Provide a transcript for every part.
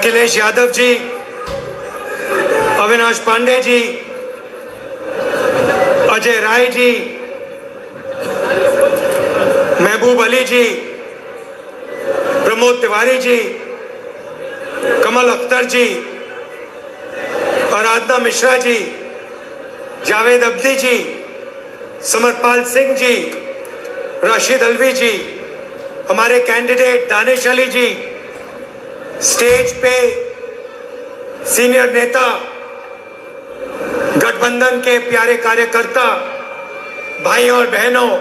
अखिलेश यादव जी, अविनाश पांडे जी, अजय राय जी, महबूब अली जी, प्रमोद तिवारी जी, कमल अख्तर जी, आराधना मिश्रा जी, जावेद अब्दी जी, समरपाल सिंह जी, राशिद अलवी जी, हमारे कैंडिडेट दानिश अली जी, स्टेज पे सीनियर नेता, गठबंधन के प्यारे कार्यकर्ता, भाई और बहनों,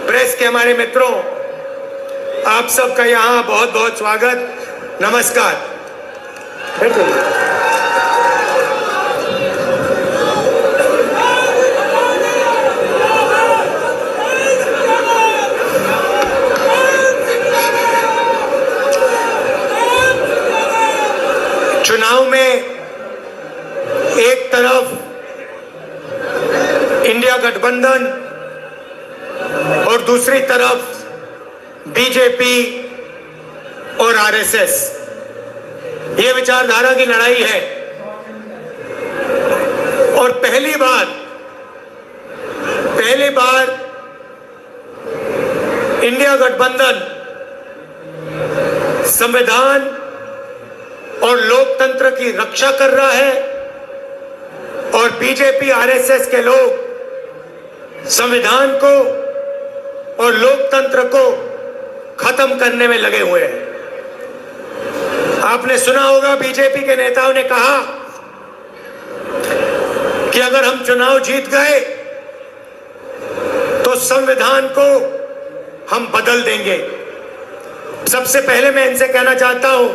प्रेस के हमारे मित्रों, आप सबका यहाँ बहुत बहुत स्वागत, नमस्कार। चुनाव में एक तरफ इंडिया गठबंधन और दूसरी तरफ बीजेपी और आरएसएस, ये विचारधारा की लड़ाई है। और पहली बार इंडिया गठबंधन संविधान और लोकतंत्र की रक्षा कर रहा है और बीजेपी आरएसएस के लोग संविधान को और लोकतंत्र को खत्म करने में लगे हुए हैं। आपने सुना होगा बीजेपी के नेताओं ने कहा कि अगर हम चुनाव जीत गए तो संविधान को हम बदल देंगे। सबसे पहले मैं इनसे कहना चाहता हूं,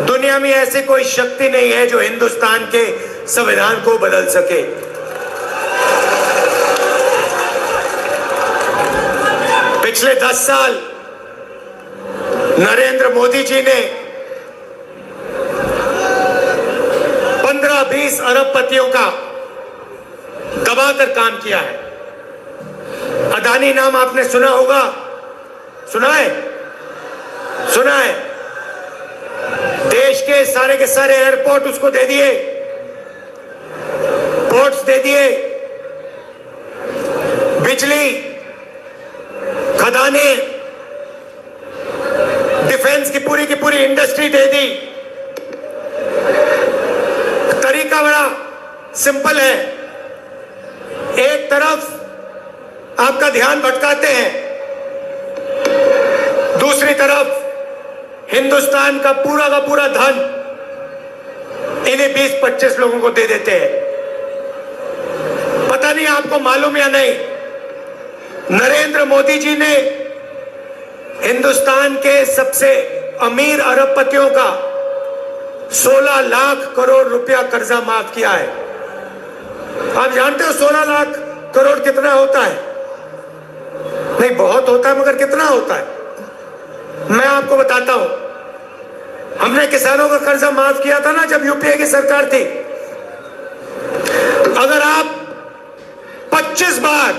दुनिया में ऐसी कोई शक्ति नहीं है जो हिंदुस्तान के संविधान को बदल सके। पिछले 10 साल नरेंद्र मोदी जी ने 15-20 अरबपतियों का दबाकर काम किया है। अदानी नाम आपने सुना होगा, सुना है? देश के सारे एयरपोर्ट उसको दे दिए, पोर्ट्स दे दिए, बिजली, खदानें, डिफेंस की पूरी इंडस्ट्री दे दी। तरीका बड़ा सिंपल है, एक तरफ आपका ध्यान भटकाते हैं, दूसरी तरफ हिंदुस्तान का पूरा धन इन्हीं 20-25 लोगों को दे देते हैं। पता नहीं आपको मालूम या नहीं, नरेंद्र मोदी जी ने हिंदुस्तान के सबसे अमीर अरबपतियों का 16 लाख करोड़ रुपया कर्जा माफ किया है। आप जानते हो 16 लाख करोड़ कितना होता है? नहीं, बहुत होता है, मगर कितना होता है मैं आपको बताता हूं। हमने किसानों का कर्जा माफ किया था ना जब यूपीए की सरकार थी। अगर आप 25 बार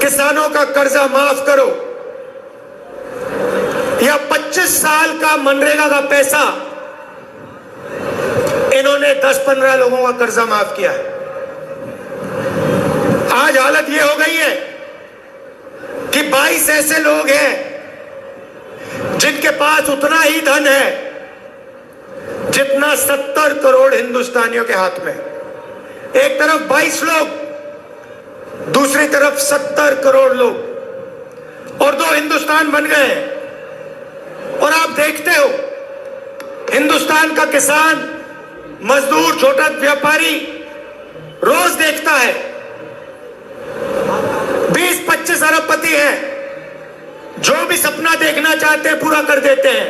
किसानों का कर्जा माफ करो या 25 साल का मनरेगा का पैसा, इन्होंने 10-15 लोगों का कर्जा माफ किया है। आज हालत यह हो गई है कि 22 ऐसे लोग हैं जिनके पास उतना ही धन है जितना 70 करोड़ हिंदुस्तानियों के हाथ में। एक तरफ 22 लोग, दूसरी तरफ 70 करोड़ लोग, और 2 हिंदुस्तान बन गए हैं। और आप देखते हो हिंदुस्तान का किसान, मजदूर, छोटा व्यापारी रोज देखता है 20-25 अरबपति हैं, जो भी सपना देखना चाहते हैं पूरा कर देते हैं।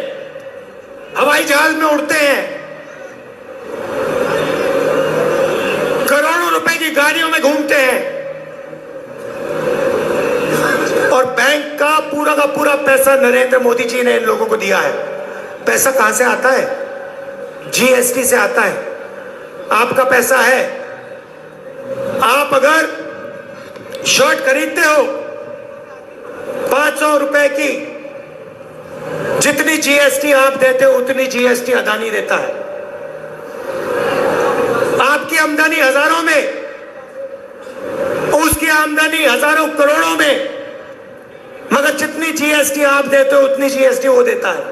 हवाई जहाज में उड़ते हैं, करोड़ों रुपए की गाड़ियों में घूमते हैं, और बैंक का पूरा पैसा नरेंद्र मोदी जी ने इन लोगों को दिया है। पैसा कहां से आता है? जीएसटी से आता है। आपका पैसा है। आप अगर शर्ट खरीदते हो 500 रुपए की, जितनी जीएसटी आप देते हो उतनी जीएसटी अदानी देता है। आपकी आमदनी हजारों में, उसकी आमदनी हजारों करोड़ों में, मगर जितनी जीएसटी आप देते हो उतनी जीएसटी वो देता है।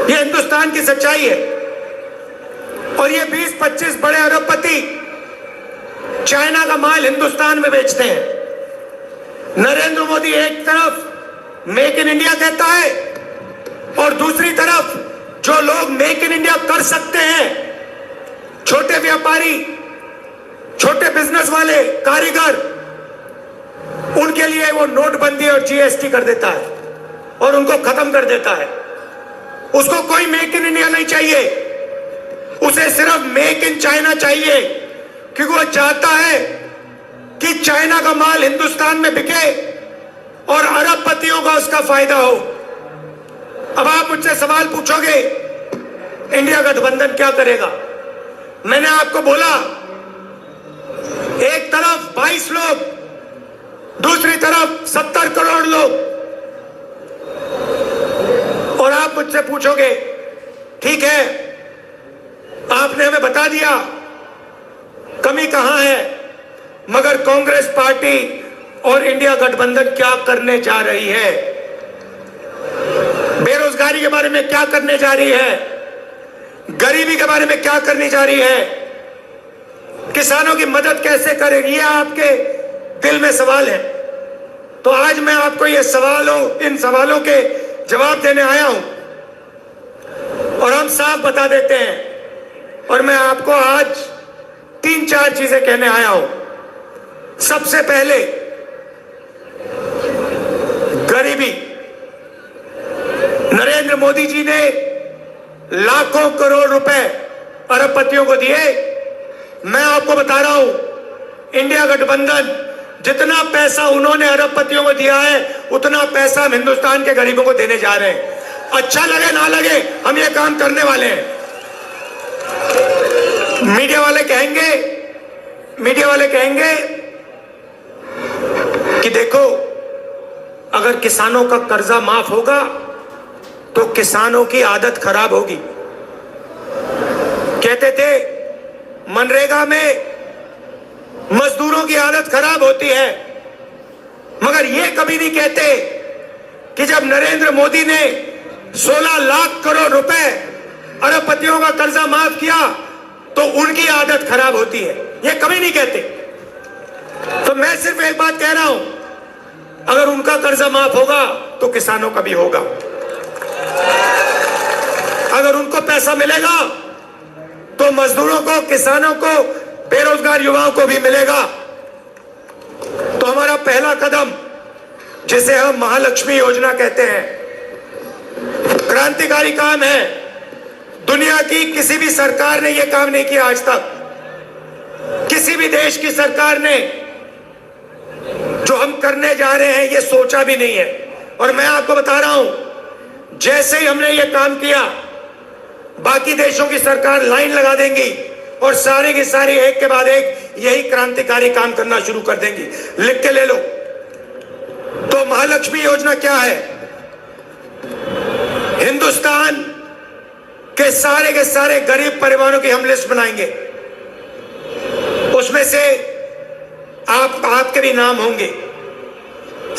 ये हिंदुस्तान की सच्चाई है। और ये 20-25 बड़े अरबपति चाइना का माल हिंदुस्तान में बेचते हैं। नरेंद्र मोदी एक तरफ मेक इन इंडिया कहता है और दूसरी तरफ जो लोग मेक इन इंडिया कर सकते हैं, छोटे व्यापारी, छोटे बिजनेस वाले, कारीगर, उनके लिए वो नोटबंदी और जीएसटी कर देता है और उनको खत्म कर देता है। उसको कोई मेक इन इंडिया नहीं चाहिए, उसे सिर्फ मेक इन चाइना चाहिए, क्योंकि वो चाहता है कि चाइना का माल हिंदुस्तान में बिके और अरबपतियों का उसका फायदा हो। अब आप मुझसे सवाल पूछोगे इंडिया गठबंधन क्या करेगा? मैंने आपको बोला, एक तरफ 22 लोग, दूसरी तरफ 70 करोड़ लोग। और आप मुझसे पूछोगे ठीक है, आपने हमें बता दिया कमी कहां है, मगर कांग्रेस पार्टी और इंडिया गठबंधन क्या करने जा रही है? बेरोजगारी के बारे में क्या करने जा रही है? गरीबी के बारे में क्या करने जा रही है? किसानों की मदद कैसे करेगी? ये आपके दिल में सवाल है। तो आज मैं आपको ये इन सवालों के जवाब देने आया हूं और हम साफ बता देते हैं। और मैं आपको आज 3-4 चीजें कहने आया हूं। सबसे पहले गरीबी। नरेंद्र मोदी जी ने लाखों करोड़ रुपए अरबपतियों को दिए। मैं आपको बता रहा हूं, इंडिया गठबंधन जितना पैसा उन्होंने अरबपतियों को दिया है उतना पैसा हम हिंदुस्तान के गरीबों को देने जा रहे हैं। अच्छा लगे ना लगे, हम ये काम करने वाले हैं। मीडिया वाले कहेंगे कि देखो, अगर किसानों का कर्जा माफ होगा तो किसानों की आदत खराब होगी। कहते थे मनरेगा में मजदूरों की आदत खराब होती है, मगर ये कभी नहीं कहते कि जब नरेंद्र मोदी ने 16 लाख करोड़ रुपए अरबपतियों का कर्जा माफ किया तो उनकी आदत खराब होती है। ये कभी नहीं कहते। तो मैं सिर्फ एक बात कह रहा हूं, अगर उनका कर्जा माफ होगा तो किसानों का भी होगा। अगर उनको पैसा मिलेगा तो मजदूरों को, किसानों को, बेरोजगार युवाओं को भी मिलेगा। तो हमारा पहला कदम, जिसे हम महालक्ष्मी योजना कहते हैं, क्रांतिकारी काम है। दुनिया की किसी भी सरकार ने यह काम नहीं किया आज तक। किसी भी देश की सरकार ने जो हम करने जा रहे हैं ये सोचा भी नहीं है। और मैं आपको बता रहा हूं, जैसे ही हमने ये काम किया, बाकी देशों की सरकार लाइन लगा देंगी और सारी की सारी एक के बाद एक यही क्रांतिकारी काम करना शुरू कर देंगी। लिख के ले लो। तो महालक्ष्मी योजना क्या है? हिंदुस्तान के सारे गरीब परिवारों की हम लिस्ट बनाएंगे। उसमें से आपके भी नाम होंगे।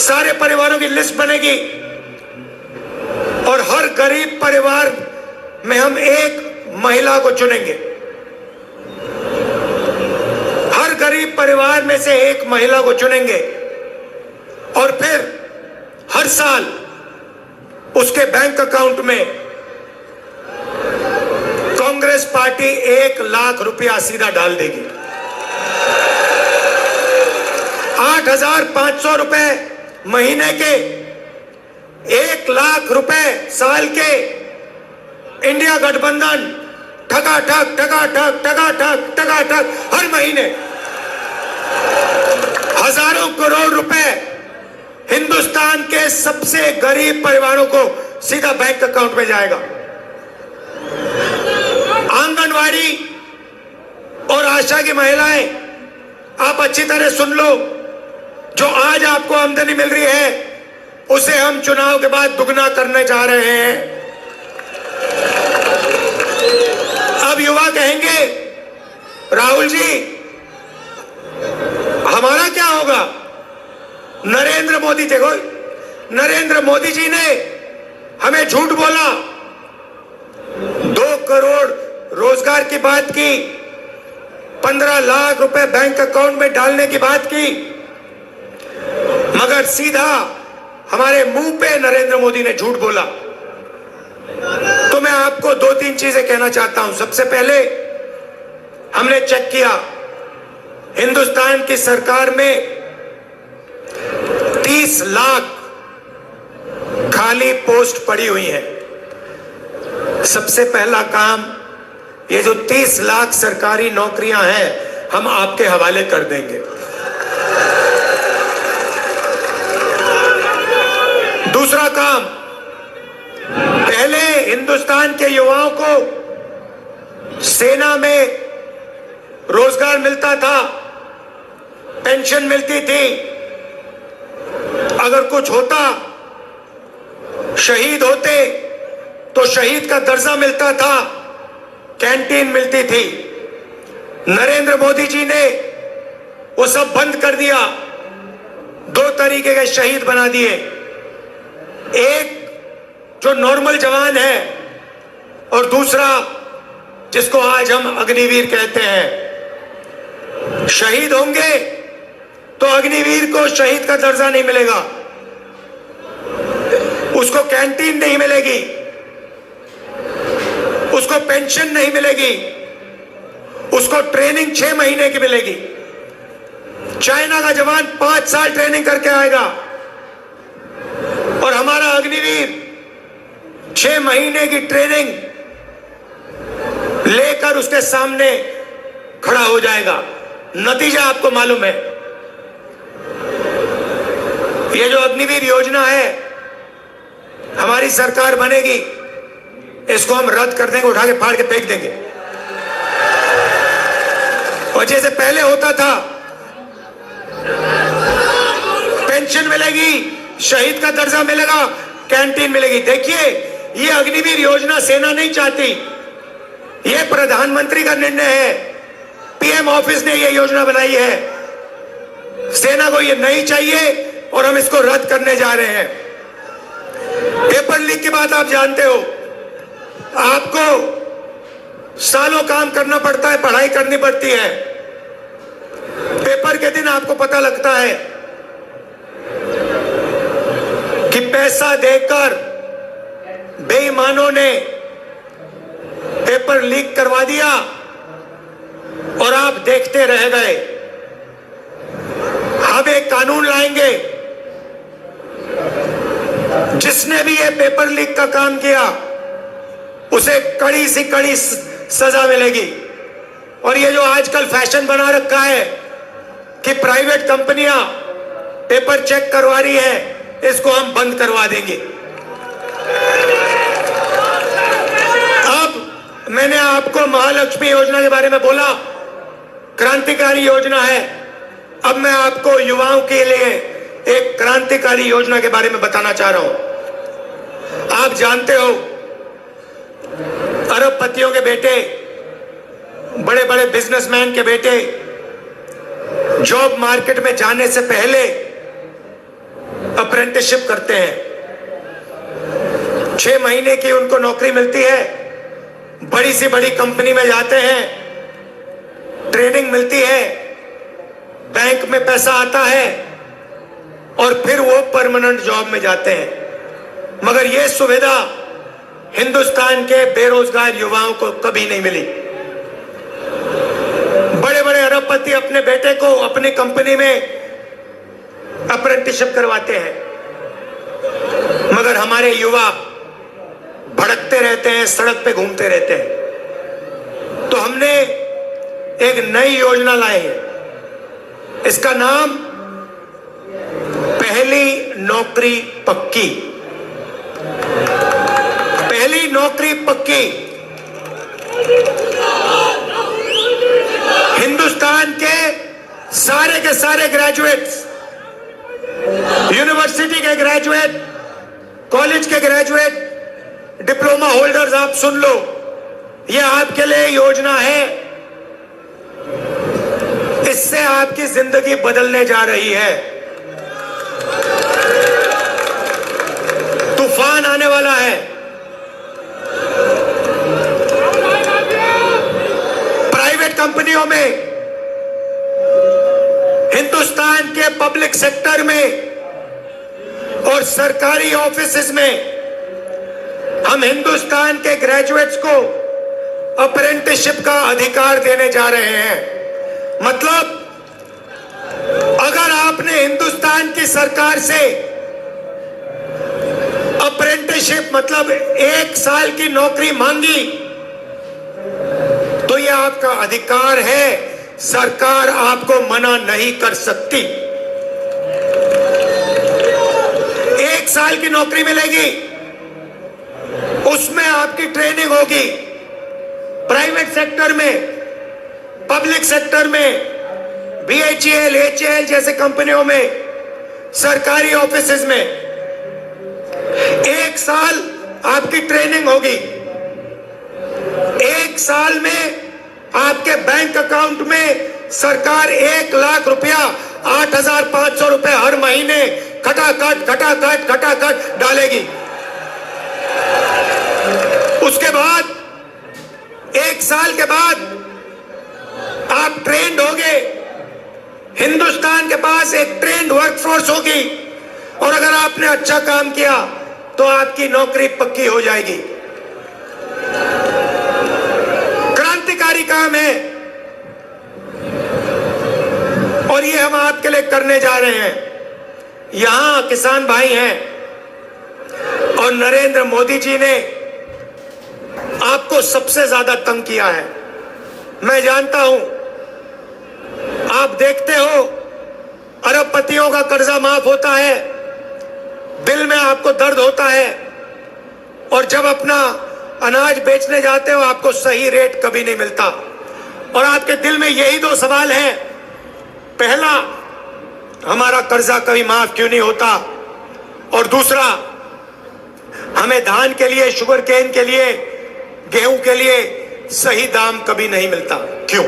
सारे परिवारों की लिस्ट बनेगी और हर गरीब परिवार में हम एक महिला को चुनेंगे। हर गरीब परिवार में से एक महिला को चुनेंगे और फिर हर साल उसके बैंक अकाउंट में कांग्रेस पार्टी 1 लाख रुपया सीधा डाल देगी। 8,500 रुपए महीने के, 1 लाख रुपए साल के। इंडिया गठबंधन ठगाठक हर महीने हजारों करोड़ रुपए हिंदुस्तान के सबसे गरीब परिवारों को सीधा बैंक अकाउंट में जाएगा। आंगनवाड़ी और आशा की महिलाएं, आप अच्छी तरह सुन लो, जो आज आपको आमदनी मिल रही है उसे हम चुनाव के बाद दुगना करने जा रहे हैं। अब युवा कहेंगे, राहुल जी हमारा क्या होगा? नरेंद्र मोदी, देखो नरेंद्र मोदी जी ने हमें झूठ बोला, 2 करोड़ रोजगार की बात की, 15 लाख रुपए बैंक अकाउंट में डालने की बात की, मगर सीधा हमारे मुंह पे नरेंद्र मोदी ने झूठ बोला। तो मैं आपको 2-3 चीजें कहना चाहता हूं। सबसे पहले, हमने चेक किया, हिंदुस्तान की सरकार में 30 लाख खाली पोस्ट पड़ी हुई है। सबसे पहला काम, ये जो 30 लाख सरकारी नौकरियां हैं, हम आपके हवाले कर देंगे। दूसरा काम, पहले हिंदुस्तान के युवाओं को सेना में रोजगार मिलता था, पेंशन मिलती थी, अगर कुछ होता, शहीद होते तो शहीद का दर्जा मिलता था, कैंटीन मिलती थी। नरेंद्र मोदी जी ने वो सब बंद कर दिया, 2 तरीके के शहीद बना दिए। एक जो नॉर्मल जवान है और दूसरा जिसको आज हम अग्निवीर कहते हैं। शहीद होंगे तो अग्निवीर को शहीद का दर्जा नहीं मिलेगा, उसको कैंटीन नहीं मिलेगी, उसको पेंशन नहीं मिलेगी, उसको ट्रेनिंग 6 महीने की मिलेगी। चाइना का जवान 5 साल ट्रेनिंग करके आएगा और हमारा अग्निवीर 6 महीने की ट्रेनिंग लेकर उसके सामने खड़ा हो जाएगा। नतीजा आपको मालूम है। ये जो अग्निवीर योजना है, हमारी सरकार बनेगी, इसको हम रद्द कर देंगे, उठा के फाड़ के फेंक देंगे। और जैसे पहले होता था, पेंशन मिलेगी, शहीद का दर्जा मिलेगा, कैंटीन मिलेगी। देखिए, ये अग्निवीर योजना सेना नहीं चाहती, ये प्रधानमंत्री का निर्णय है, पीएम ऑफिस ने ये योजना बनाई है। सेना को ये नहीं चाहिए और हम इसको रद्द करने जा रहे हैं। पेपर लीक की बात आप जानते हो, आपको सालों काम करना पड़ता है, पढ़ाई करनी पड़ती है, पेपर के दिन आपको पता लगता है कि पैसा देकर बेईमानों ने पेपर लीक करवा दिया और आप देखते रह गए। हम एक कानून लाएंगे, जिसने भी ये पेपर लीक का काम किया उसे कड़ी से कड़ी सजा मिलेगी। और ये जो आजकल फैशन बना रखा है कि प्राइवेट कंपनियां पेपर चेक करवा रही है, इसको हम बंद करवा देंगे। अब मैंने आपको महालक्ष्मी योजना के बारे में बोला, क्रांतिकारी योजना है। अब मैं आपको युवाओं के लिए एक क्रांतिकारी योजना के बारे में बताना चाह रहा हूं। आप जानते हो, अरबपतियों के बेटे, बड़े बड़े बिजनेसमैन के बेटे जॉब मार्केट में जाने से पहले अप्रेंटिसशिप करते हैं। 6 महीने की उनको नौकरी मिलती है, बड़ी से बड़ी कंपनी में जाते हैं, ट्रेनिंग मिलती है, बैंक में पैसा आता है और फिर वो परमानेंट जॉब में जाते हैं। मगर ये सुविधा हिंदुस्तान के बेरोजगार युवाओं को कभी नहीं मिली। बड़े बड़े अरबपति अपने बेटे को अपनी कंपनी में अप्रेंटिसशिप करवाते हैं, मगर हमारे युवा भड़कते रहते हैं, सड़क पे घूमते रहते हैं। तो हमने एक नई योजना लाई है, इसका नाम पहली नौकरी पक्की। पहली नौकरी पक्की। हिंदुस्तान के सारे ग्रेजुएट्स यूनिवर्सिटी के ग्रेजुएट, कॉलेज के ग्रेजुएट, डिप्लोमा होल्डर्स, आप सुन लो, ये आपके लिए योजना है। इससे आपकी जिंदगी बदलने जा रही है। तूफान आने वाला है। प्राइवेट कंपनियों में, हिंदुस्तान के पब्लिक सेक्टर में और सरकारी ऑफिसेज में हम हिंदुस्तान के ग्रेजुएट्स को अप्रेंटिसशिप का अधिकार देने जा रहे हैं। मतलब अगर आपने हिंदुस्तान की सरकार से अप्रेंटिसशिप मतलब 1 साल की नौकरी मांगी तो यह आपका अधिकार है, सरकार आपको मना नहीं कर सकती। 1 साल की नौकरी मिलेगी, उसमें आपकी ट्रेनिंग होगी। प्राइवेट सेक्टर में, पब्लिक सेक्टर में, BHEL, HAL जैसे कंपनियों में, सरकारी ऑफिसेज में 1 साल आपकी ट्रेनिंग होगी। 1 साल में आपके बैंक अकाउंट में सरकार 1 लाख रुपया, 8,500 रुपए हर महीने खटाखट डालेगी। उसके बाद 1 साल के बाद आप ट्रेंड होगे। हिंदुस्तान के पास एक ट्रेंड वर्कफोर्स होगी और अगर आपने अच्छा काम किया तो आपकी नौकरी पक्की हो जाएगी। क्रांतिकारी काम है और ये हम आपके लिए करने जा रहे हैं। यहां किसान भाई हैं और नरेंद्र मोदी जी ने आपको सबसे ज्यादा तंग किया है। मैं जानता हूं, आप देखते हो अरबपतियों का कर्जा माफ होता है, दिल में आपको दर्द होता है और जब अपना अनाज बेचने जाते हो आपको सही रेट कभी नहीं मिलता और आपके दिल में यही 2 सवाल हैं। पहला, हमारा कर्जा कभी माफ क्यों नहीं होता, और दूसरा, हमें धान के लिए, शुगर केन के लिए, गेहूं के लिए सही दाम कभी नहीं मिलता, क्यों?